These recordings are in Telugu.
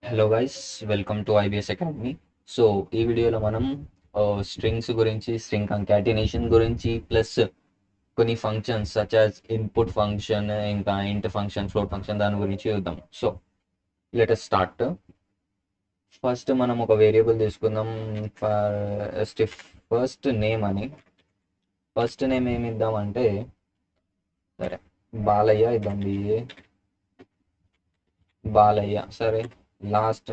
Hello guys, welcome to IBS academy. So ఈ వీడియోలో మనం స్ట్రింగ్స్ గురించి, స్ట్రింగ్ కంకాటినేషన్ గురించి, ప్లస్ కొన్ని functions such as input function, ఇంకా ఇంట్ ఫంక్షన్, ఫ్లోట్ ఫంక్షన్ దాని గురించి చూద్దాం. So let us start. First మనం ఒక వేరియబుల్ తీసుకుందాం. ఫస్ట్ నేమ్ అని. ఫస్ట్ నేమ్ ఏమి ఇద్దామంటే, సరే బాలయ్య ఇద్దాం. బాలయ్య. సరే, last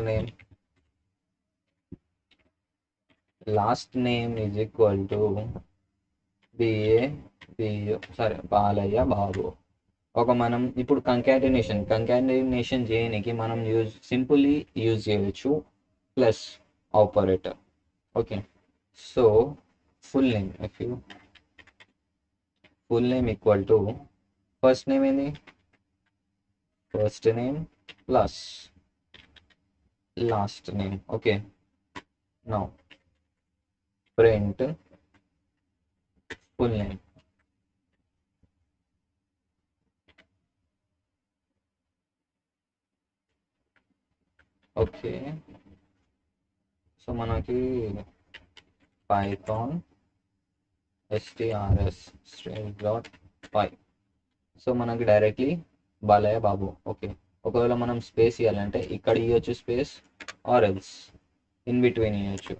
name is equal to B A B U. సరే, బాలయ్య బాబు. మనం ఇప్పుడు కంకాటినేషన్ చేయడానికి మనం సింపుల్లీ యూజ్ చేయవచ్చు plus operator. Okay, so full name full name equal to first name ఏంది, first name plus last name. Okay, now print full name. Okay, so మనకి పైథాన్ strs string.py. సో మనకి డైరెక్ట్లీ బాలయ్య బాబు. ఓకే, ఒకవేళ మనం స్పేస్ ఇవ్వాలంటే ఇక్కడ ఇవ్వచ్చు space, or else in between ఇవ్వచ్చు.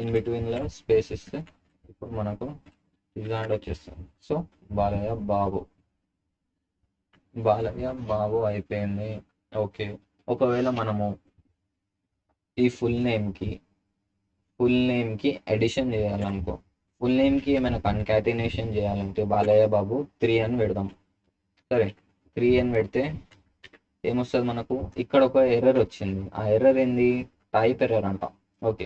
ఇన్ బిట్వీన్లో స్పేస్ ఇస్తే ఇప్పుడు మనకు ఇలాంటి వచ్చేస్తుంది. సో బాలయ్య బాబు, బాలయ్య బాబు అయిపోయింది. ఓకే, ఒకవేళ మనము ఈ ఫుల్ నేమ్కి ఎడిషన్ చేయాలనుకో, ఫుల్ నేమ్కి ఏమైనా కన్కాటినేషన్ చేయాలంటే బాలయ్య బాబు 3 అని పెడదాం. సరే, 3 అని పెడితే ఏమొస్తుంది మనకు, ఇక్కడ ఒక ఎర్రర్ వచ్చింది. ఆ ఎర్రర్ ఏంది, టైప్ ఎర్రర్ అంట. ఓకే,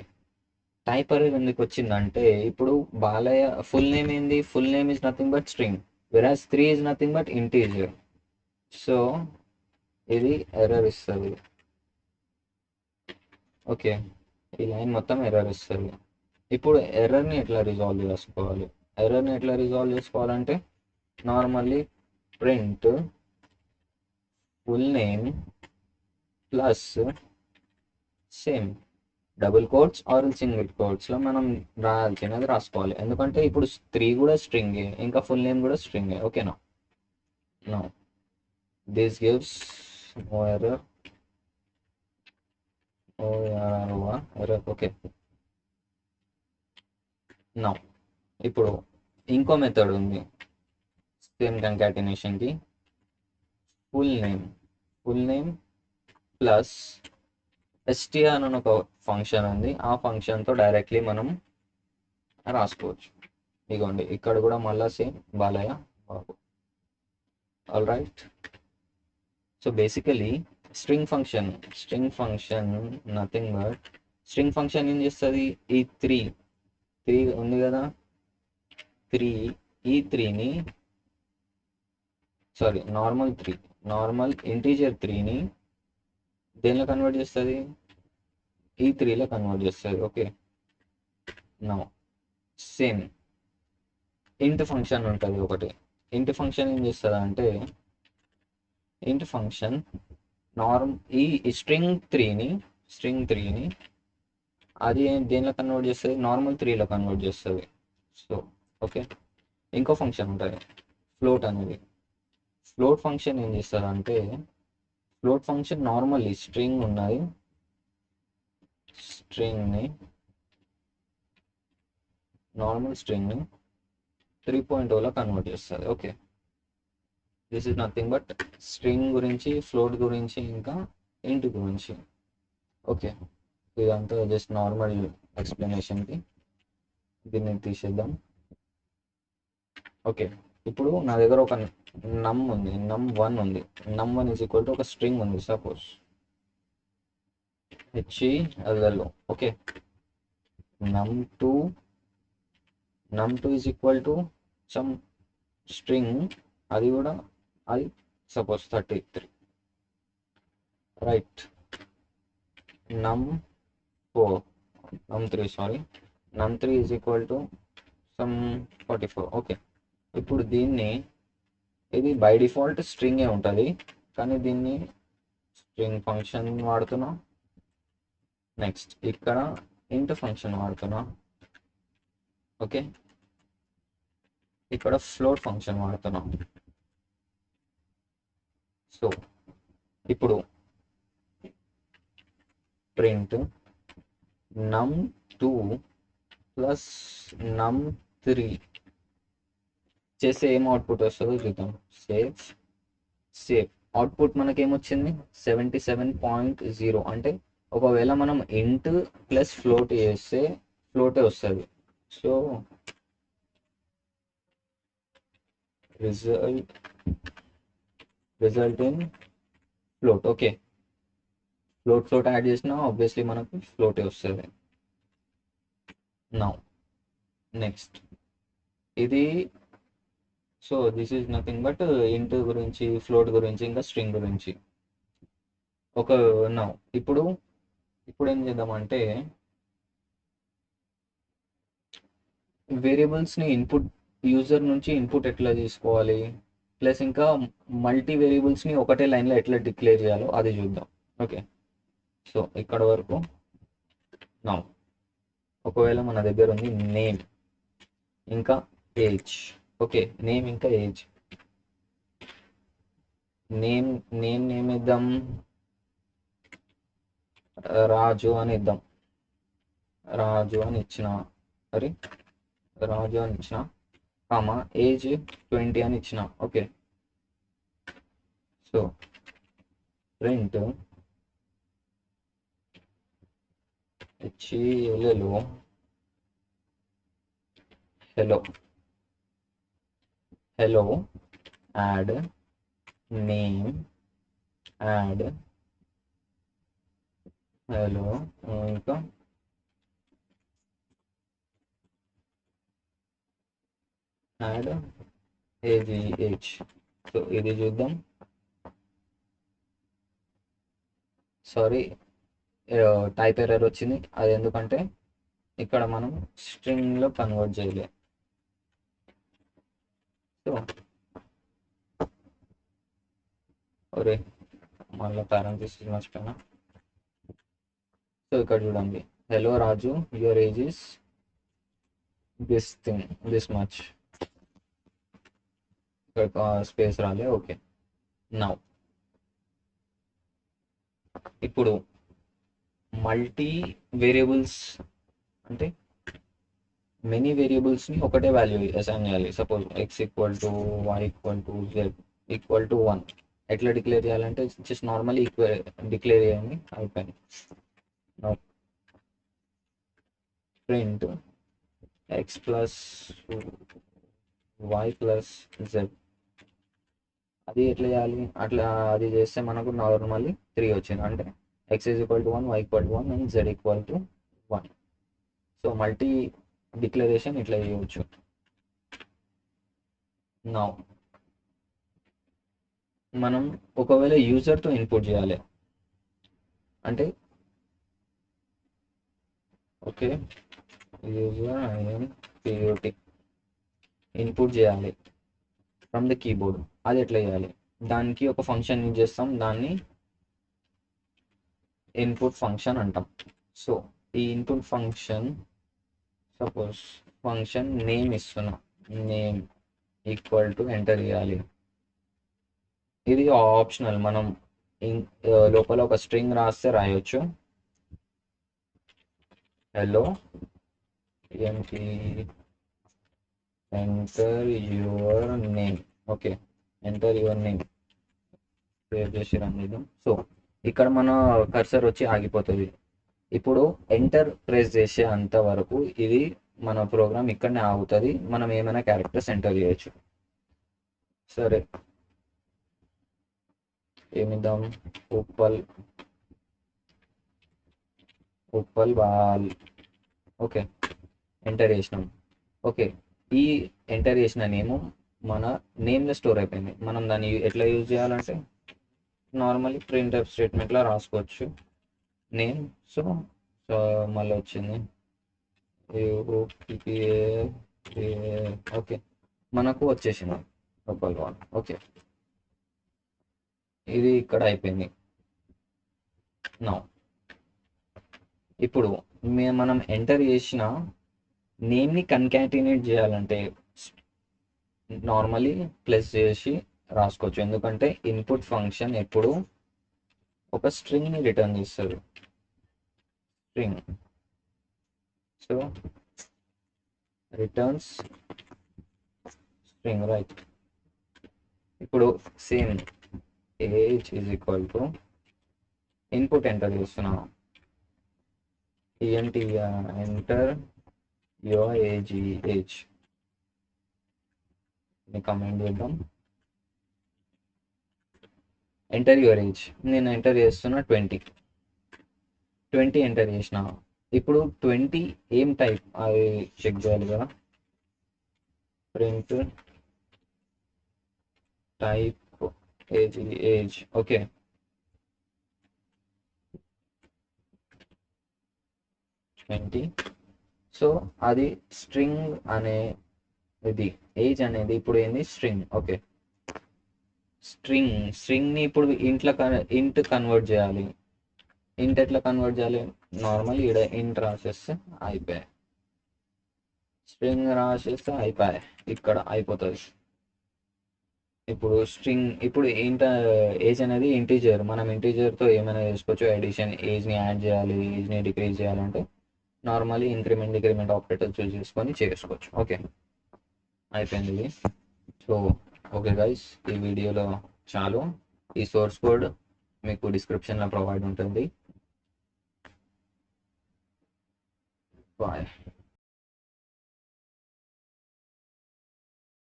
టైప్ ఎర్రర్ ఎందుకు వచ్చిందంటే, ఇప్పుడు బాలయ్య ఫుల్ నేమ్ ఏంది, full name is nothing but string, whereas 3 is nothing but integer. So ఇది ఎర్రర్ ఇస్తుంది. ఓకే, ఈ లైన్ మొత్తం ఎర్రర్ ఇస్తుంది. ఇప్పుడు ఎర్రర్ని ఎట్లా రిజాల్వ్ చేసుకోవాలంటే normally print full name plus same double quotes or single కోట్స్లో మనం రాయాల్సినది రాసుకోవాలి. ఎందుకంటే ఇప్పుడు 3 కూడా స్ట్రింగే, ఇంకా ఫుల్ నేమ్ కూడా స్ట్రింగే. ఓకేనా, no this gives no error. Error. Okay, no ఇప్పుడు ఇంకో మెథడ్ ఉంది సేమ్ కంకాటినేషన్కి. ఫుల్ నేమ్ ప్లస్ str అని ఒక ఫంక్షన్ ఉంది. ఆ ఫంక్షన్తో డైరెక్ట్లీ మనం రాసుకోవచ్చు. ఇదిగోండి, ఇక్కడ కూడా మళ్ళీ same Balayya Babu. All right, so basically string function nothing but, string function ఏం చేస్తుంది, ఈ త్రీ ఉంది కదా, ఈ త్రీని సారీ నార్మల్ ఇంటీజర్ 3ని దేనిలో కన్వర్ట్ చేస్తుంది, ఈ 3లో కన్వర్ట్ చేస్తుంది. ఓకే, నో సేమ్ ఇంట్ ఫంక్షన్ ఉంటుంది ఒకటి. ఇంట్ ఫంక్షన్ ఏం చేస్తుంది అంటే, ఇంట్ ఫంక్షన్ ఈ స్ట్రింగ్ త్రీని అది దేనిలో కన్వర్ట్ చేస్తుంది, నార్మల్ 3లో కన్వర్ట్ చేస్తుంది. సో ఓకే, ఇంకో ఫంక్షన్ ఉంటుంది ఫ్లోట్ అనేది. ఫ్లోట్ ఫంక్షన్ ఏం చేస్తుంది అంటే, ఫ్లోట్ ఫంక్షన్ నార్మల్లీ నార్మల్ స్ట్రింగ్ని 3.0లో కన్వర్ట్ చేస్తుంది. Okay, this is nothing but string గురించి, ఫ్లోట్ గురించి, ఇంకా ఇంట్ గురించి. ఓకే, ఇదంతా జస్ట్ నార్మల్ ఎక్స్ప్లెనేషన్కి. దీన్ని తీసేద్దాం. ఓకే, ఇప్పుడు నా దగ్గర ఒక num1 ఉంది. num1 ఈజ్ ఈక్వల్ టు ఒక స్ట్రింగ్ ఉంది, suppose HELL. Okay, num2 is equal to some string, అది suppose 33. Right, num3 is equal to some 44. Okay, ఇప్పుడు ఇది బై డిఫాల్ట్ స్ట్రింగే ఉంటుంది, కానీ దీన్ని స్ట్రింగ్ ఫంక్షన్ వాడుతున్నాం. నెక్స్ట్ ఇక్కడ ఇంట్ ఫంక్షన్ వాడుతున్నాం. ఓకే, ఇక్కడ ఫ్లోట్ ఫంక్షన్ వాడుతున్నాం. సో ఇప్పుడు ప్రింట్ num2 ప్లస్ num3 చేస్తే ఏం అవుట్పుట్ వస్తుందో చూద్దాం. సేవ్ సేవ్ అవుట్పుట్ మనకి ఏమొచ్చింది 77.0. అంటే ఒకవేళ మనం ఇంట్ ప్లస్ ఫ్లోట్ చేస్తే ఫ్లోటే వస్తుంది. So result in float. Okay, float add చేసినా ఆబ్వియస్లీ మనకు ఫ్లోటే వస్తుంది. నౌ నెక్స్ట్ ఇది, so this is nothing but ఇంట్ గురించి, ఫ్లోట్ గురించి, ఇంకా స్ట్రింగ్ గురించి. ఒక నౌ ఇప్పుడు ఏం చేద్దామంటే వేరియబుల్స్ని ఇన్పుట్, యూజర్ నుంచి ఇన్పుట్ ఎట్లా తీసుకోవాలి, ప్లస్ ఇంకా మల్టీ వేరియబుల్స్ని ఒకటే లైన్లో ఎట్లా డిక్లేర్ చేయాలో అది చూద్దాం. ఓకే, సో ఇక్కడ వరకు. నౌ ఒకవేళ మన దగ్గర ఉంది నేమ్ ఇంకా ఏజ్. ఓకే, నేమ్ ఇంకా ఏజ్. నేమ్ ఇద్దాం, రాజు అని ఇద్దాం. రాజు అని ఇచ్చిన, సారీ రాజు అని ఇచ్చిన, కామా ఏజ్ 20 అని ఇచ్చిన. Okay, so print HELL hello add name add hello ఇంకా యాడ్ ఏజ్. సో ఇది చూద్దాం. సారీ, టైప్ ఎర్రర్ వచ్చింది. అది ఎందుకంటే ఇక్కడ మనం స్ట్రింగ్లో కన్వర్ట్ చేయలే. సో ఒరే, మళ్ళీ పారెంథసిస్ మర్చిపోయినా. సో ఇక్కడ చూడండి, hello Raju, your age is this much. ఇక్కడ స్పేస్ రాలే. ఓకే, నౌ ఇప్పుడు మల్టీ వేరియబుల్స్ అంటే మెనీ వేరియబుల్స్ని ఒకటే వాల్యూ అసైన్ చేయాలి. Suppose x equal to y equal to z equal to 1. ఎట్లా డిక్లేర్ చేయాలంటే జస్ట్ నార్మల్లీ డిక్లేర్ చేయండి, అయిపోయింది. Print x plus y plus z. అది ఎట్లా చేయాలి, అట్లా అది చేస్తే మనకు నార్మల్లీ 3 వచ్చింది. అంటే x is equal to 1, y equal to 1 and z equal to 1. So multi declaration ఇట్లా చేయవచ్చు. నా మనం ఒకవేళ యూజర్తో ఇన్పుట్ చేయాలి అంటే, ఓకే యూజర్ ఐఎమ్ ఇన్పుట్ చేయాలి ఫ్రమ్ ద కీబోర్డ్. అది ఎట్లా చేయాలి, దానికి ఒక ఫంక్షన్ యూజ్ చేస్తాం, దాన్ని ఇన్పుట్ ఫంక్షన్ అంటాం. సో ఈ input function, suppose function name ఇస్తున్నా, నేమ్ ఈక్వల్ టు ఎంటర్ చేయాలి. ఇది ఆప్షనల్, మనం లోపల ఒక స్ట్రింగ్ రాస్తే రాయొచ్చు. Hello empty enter your name. Okay, enter your name save చేసి రన్ చేద్దాం. సో ఇక్కడ మన కర్సర్ వచ్చి ఆగిపోతుంది. ఇప్పుడు ఎంటర్ ప్రెస్ చేసే అంత వరకు ఇది మన ప్రోగ్రామ్ ఇక్కడనే ఆగుతుంది. మనం ఏమైనా క్యారెక్టర్స్ ఎంటర్ చేయొచ్చు. సరే, ఏమిద్దాం, ఉప్పల్ బాల్. ఓకే, ఎంటర్ చేసినాం. ఓకే, ఈ ఎంటర్ చేసిన నేమ్ మన నేమ్లో స్టోర్ అయిపోయింది. మనం దాన్ని ఎట్లా యూజ్ చేయాలంటే నార్మల్లీ ప్రింట్ స్టేట్మెంట్లో రాసుకోవచ్చు నేమ్. సో సో మళ్ళీ వచ్చింది ఓకే, మనకు వచ్చేసింది ఉప్పల్ బాల్. ఓకే, ఇది ఇక్కడ అయిపోయింది. నౌ ఇప్పుడు మనం ఎంటర్ చేసిన నేమ్ని కన్కాటినేట్ చేయాలంటే నార్మలీ ప్లస్ చేసి రాసుకోవచ్చు, ఎందుకంటే ఇన్పుట్ ఫంక్షన్ ఎప్పుడు ఒక స్ట్రింగ్ని రిటర్న్ చేస్తుంది. String so returns string right. ఇప్పుడు same age is equal to input enter చేస్తున్నాను, ఎంటర్ యువర్ ఏజ్ కమెంట్ చేద్దాం. ఎంటర్ యువర్ ఏజ్ నేను ఎంటర్ చేస్తున్నా 20 ఎంటర్ చేసిన. ఇప్పుడు 20 ఏం టైప్ అది చెక్ చేయాలి కదా. Print type age okay. So అది స్ట్రింగ్ అనే ఇది ఏజ్ అనేది ఇప్పుడు ఏంది స్ట్రింగ్. ఓకే, స్ట్రింగ్ని ఇప్పుడు ఇంట్ కన్వర్ట్ చేయాలి. ఇంట్ ఎట్లా కన్వర్ట్ చేయాలి, నార్మల్ ఈడ ఇంట్ రాసేస్తే అయిపోయాయి, స్ట్రింగ్ రాసేస్తే అయిపోయాయి, ఇక్కడ అయిపోతుంది. ఇప్పుడు ఇప్పుడు ఏజ్ అనేది ఇంటీజర్, మనం ఇంటీజర్తో ఏమైనా చేసుకోవచ్చు. ఎడిషన్ ఏజ్ని యాడ్ చేయాలి, ఏజ్ని డిక్రీజ్ చేయాలంటే నార్మల్లీ డిక్రిమెంట్ ఆపరేటర్ చూస్ చేసుకొని చేసుకోవచ్చు. ఓకే, అయిపోయింది ఇది. సో ఓకే గైస్, ఈ వీడియోలో చాలు. ఈ సోర్స్ కోడ్ మీకు డిస్క్రిప్షన్లో ప్రొవైడ్ ఉంటుంది. బాయ్.